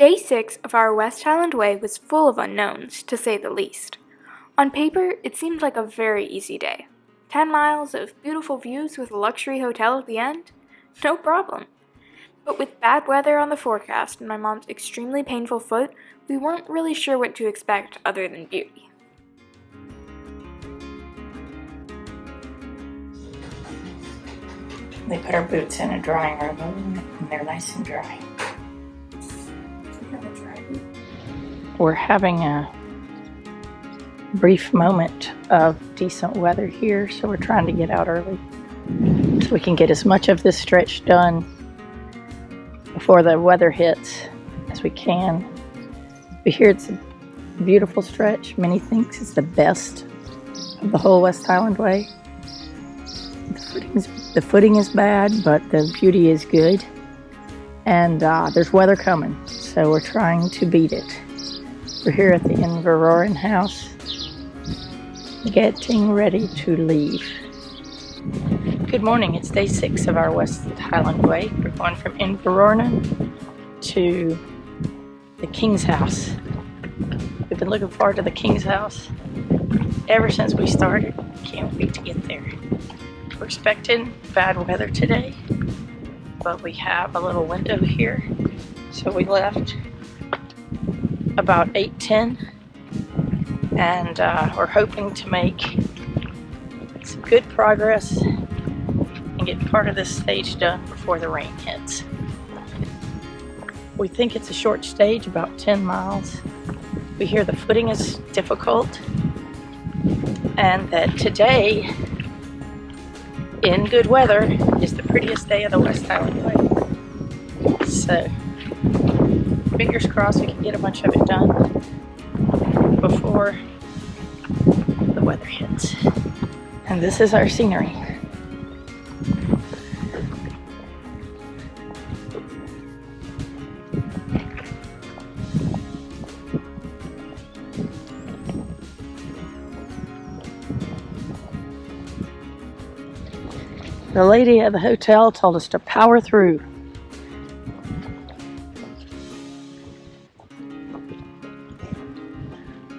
Day 6 of our West Highland Way was full of unknowns, to say the least. On paper, it seemed like a very easy day. 10 miles of beautiful views with a luxury hotel at the end? No problem. But with bad weather on the forecast and my mom's extremely painful foot, we weren't really sure what to expect other than beauty. They put our boots in a drying room and they're nice and dry. We're having a brief moment of decent weather here, so we're trying to get out early so we can get as much of this stretch done before the weather hits as we can. We hear it's a beautiful stretch. Many thinks it's the best of the whole West Highland Way. The footing is bad, but the beauty is good. And there's weather coming, so we're trying to beat it. We're here at the Inverornan house, getting ready to leave. Good morning, it's day 6 of our West Highland Way. We're going from Inverornan to the King's house. We've been looking forward to the King's house ever since we started. Can't wait to get there. We're expecting bad weather today, but we have a little window here. So we left about 8:10, and we're hoping to make some good progress and get part of this stage done before the rain hits. We think it's a short stage, about 10 miles. We hear the footing is difficult, and that today, in good weather, is the prettiest day of the West Highland Way. So, fingers crossed we can get a bunch of it done before the weather hits. And this is our scenery. The lady at the hotel told us to power through.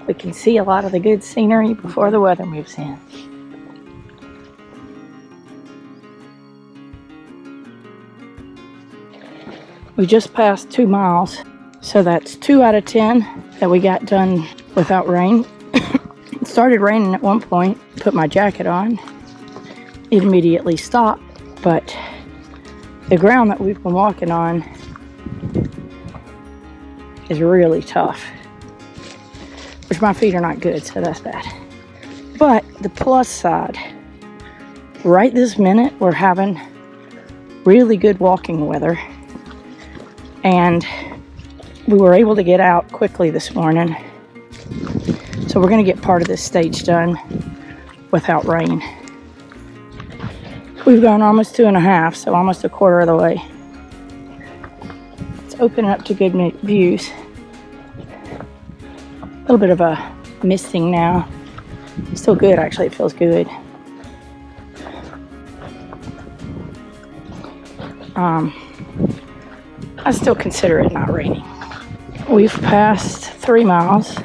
We can see a lot of the good scenery before the weather moves in. We just passed 2 miles, so that's 2 out of 10 that we got done without rain. It started raining at one point, put my jacket on. It immediately stopped, but the ground that we've been walking on is really tough, which my feet are not good, so that's bad. But the plus side, right this minute we're having really good walking weather, and we were able to get out quickly this morning, so we're going to get part of this stage done without rain. We've gone almost 2.5, so almost a quarter of the way. It's opening up to good views. A little bit of a misting now. Still good, actually, it feels good. I still consider it not raining. We've passed 3 miles.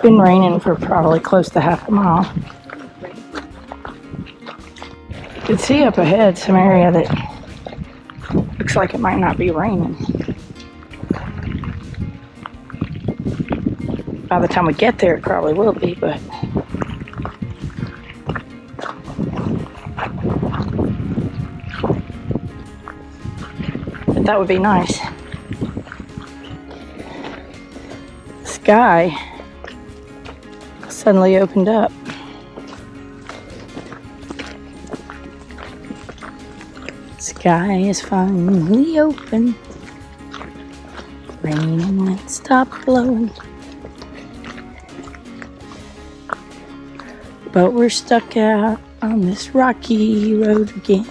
Been raining for probably close to half a mile. You can see up ahead some area that looks like it might not be raining. By the time we get there, it probably will be, but that would be nice. The sky suddenly opened up. Sky is finally open. Rain won't stop blowing. But we're stuck out on this rocky road again.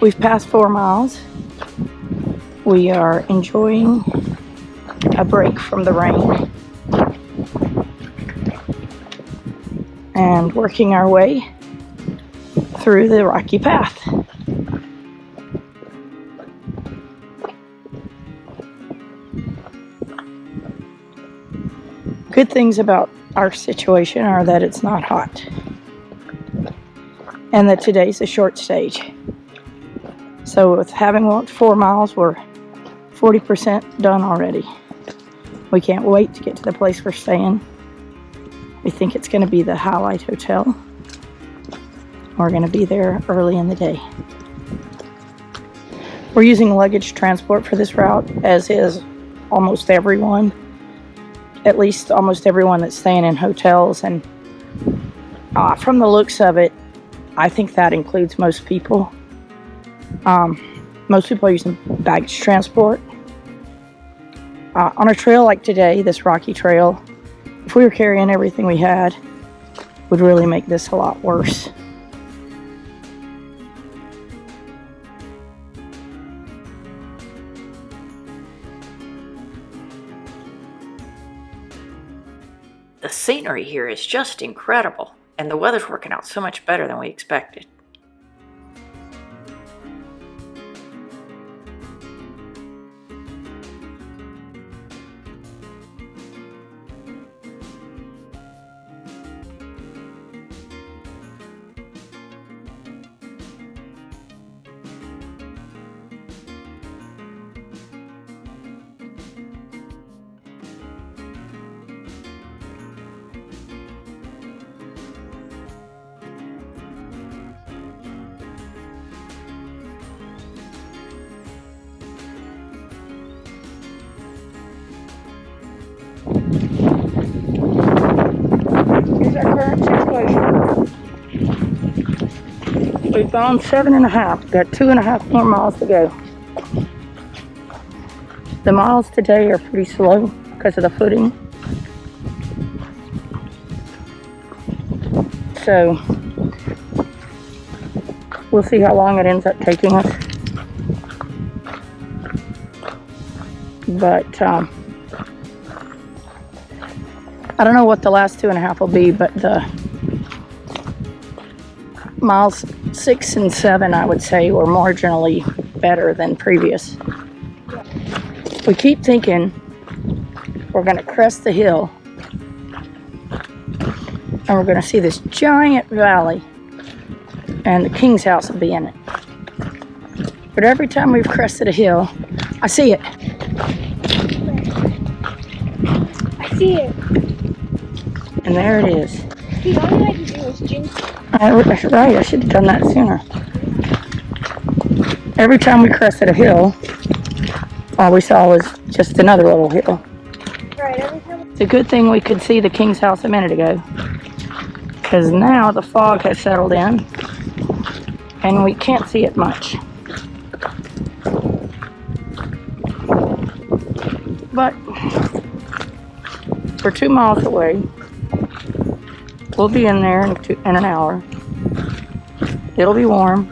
We've passed 4 miles. We are enjoying a break from the rain and working our way through the rocky path. Good things about our situation are that it's not hot and that today's a short stage. So with having walked 4 miles, we're 40% done already. We can't wait to get to the place we're staying. We think it's going to be the Highland Hotel. We're going to be there early in the day. We're using luggage transport for this route, as is almost everyone. At least almost everyone that's staying in hotels. And from the looks of it, I think that includes most people. Most people are using baggage transport. On a trail like today, this rocky trail, if we were carrying everything we had, would really make this a lot worse. The scenery here is just incredible, and the weather's working out so much better than we expected. Here's our current situation. We've gone 7.5. We've got 2.5 more miles to go. The miles today are pretty slow because of the footing. So we'll see how long it ends up taking us. But I don't know what the last 2.5 will be, but the miles 6 and 7, I would say, were marginally better than previous. We keep thinking we're going to crest the hill and we're going to see this giant valley and the king's house will be in it. But every time we've crested a hill, I see it. I see it. And there it is. See, all I had to do was jinx it. Right, I should have done that sooner. Every time we crested a hill, all we saw was just another little hill. Right, every time. It's a good thing we could see the king's house a minute ago, because now the fog has settled in and we can't see it much. But we're 2 miles away. We'll be in there in an hour. It'll be warm.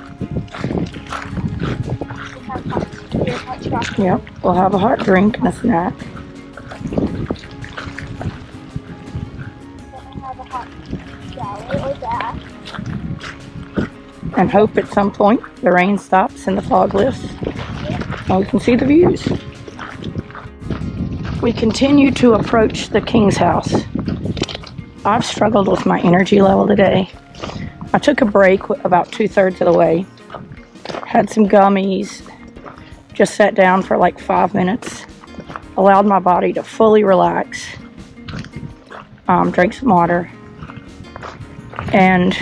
Yep, we'll have a hot drink and a snack. Have a hot shower or bath. And hope at some point the rain stops and the fog lifts and we can see the views. We continue to approach the king's house. I've struggled with my energy level today. I took a break about 2/3 of the way, had some gummies, just sat down for like 5 minutes, allowed my body to fully relax, drank some water, and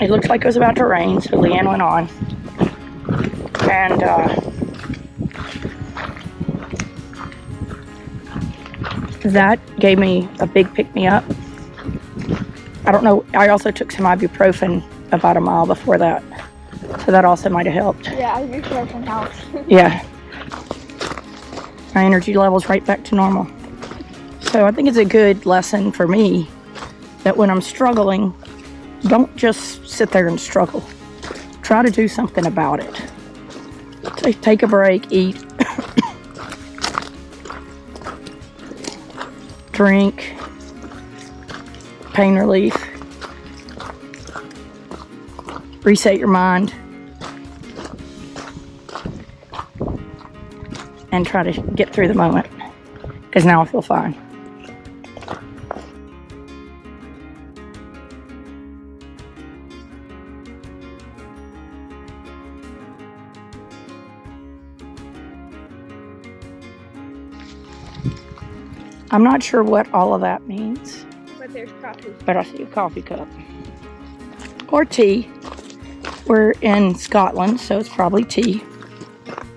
it looked like it was about to rain, so LeAnn went on, and that gave me a big pick-me-up. I don't know, I also took some ibuprofen about a mile before that, so that also might have helped. Yeah, ibuprofen helps. Yeah. My energy level's right back to normal. So I think it's a good lesson for me that when I'm struggling, don't just sit there and struggle. Try to do something about it. Take a break, eat, drink, pain relief, reset your mind, and try to get through the moment, because now I feel fine. I'm not sure what all of that means, But there's coffee. but I see a coffee cup. Or tea. We're in Scotland, so it's probably tea.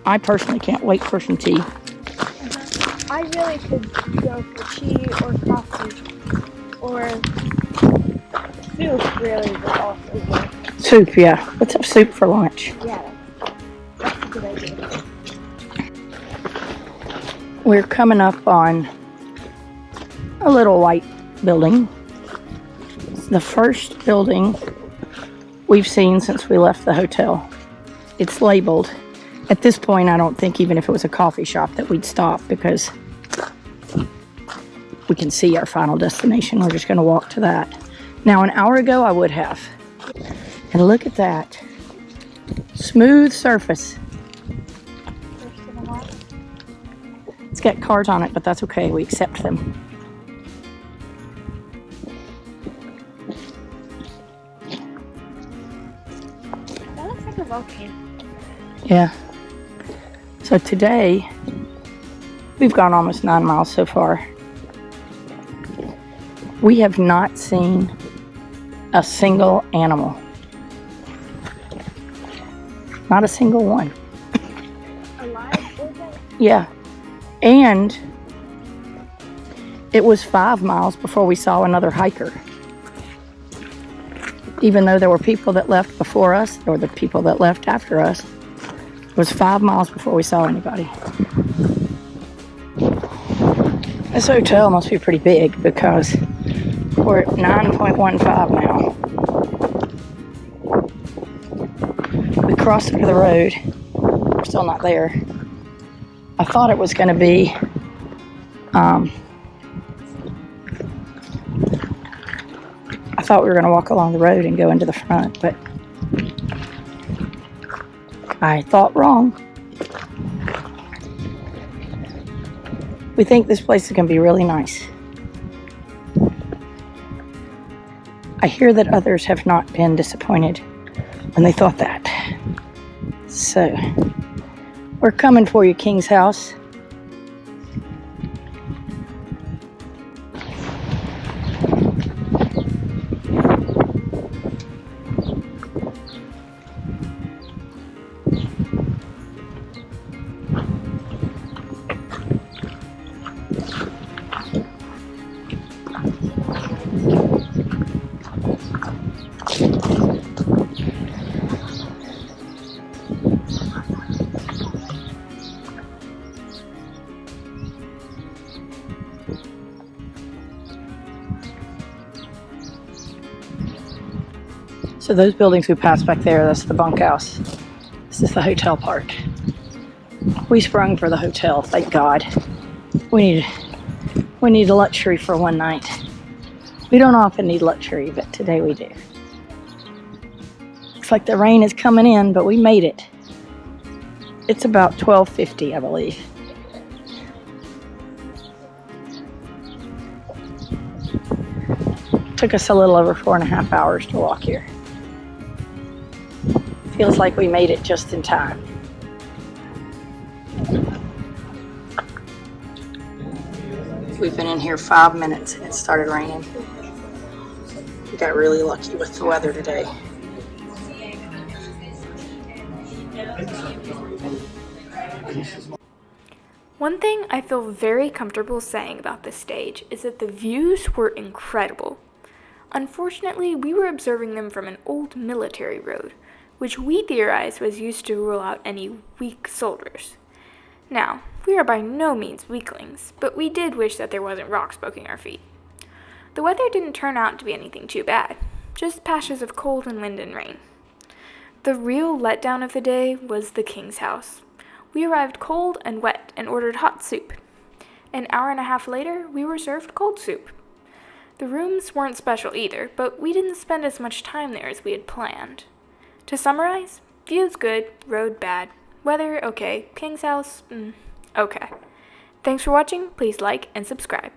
I personally can't wait for some tea. I really could go for tea or coffee or soup. Really would also work. Soup, yeah. Let's have soup for lunch. Yeah, that's a good idea. We're coming up on a little white building. It's the first building we've seen since we left the hotel. It's labeled. At this point, I don't think even if it was a coffee shop that we'd stop, because we can see our final destination. We're just going to walk to that. Now, an hour ago, I would have. And look at that. Smooth surface. It's got cars on it, but that's okay. We accept them. That looks like a volcano. Yeah. So today, we've gone almost 9 miles so far. We have not seen a single animal. Not a single one. Alive? Or dead? Yeah. And it was 5 miles before we saw another hiker. Even though there were people that left before us, or the people that left after us, it was 5 miles before we saw anybody. This hotel must be pretty big, because we're at 9.15 now. We crossed over the road. We're still not there. I thought it was going to be I thought we were going to walk along the road and go into the front, but I thought wrong. We think this place is going to be really nice. I hear that others have not been disappointed when they thought that. So, we're coming for you, King's House. So those buildings we passed back there, that's the bunkhouse. This is the hotel part. We sprung for the hotel, thank God. We need a luxury for one night. We don't often need luxury, but today we do. Looks like the rain is coming in, but we made it. It's about 12:50, I believe. Took us a little over 4.5 hours to walk here. Feels like we made it just in time. We've been in here 5 minutes and it started raining. We got really lucky with the weather today. One thing I feel very comfortable saying about this stage is that the views were incredible. Unfortunately, we were observing them from an old military road, which we theorized was used to rule out any weak soldiers. Now, we are by no means weaklings, but we did wish that there wasn't rocks poking our feet. The weather didn't turn out to be anything too bad, just patches of cold and wind and rain. The real letdown of the day was the King's House. We arrived cold and wet and ordered hot soup. An hour and a half later, we were served cold soup. The rooms weren't special either, but we didn't spend as much time there as we had planned. To summarize, view's good, road bad, weather okay, King's house, okay. Thanks for watching, please like and subscribe.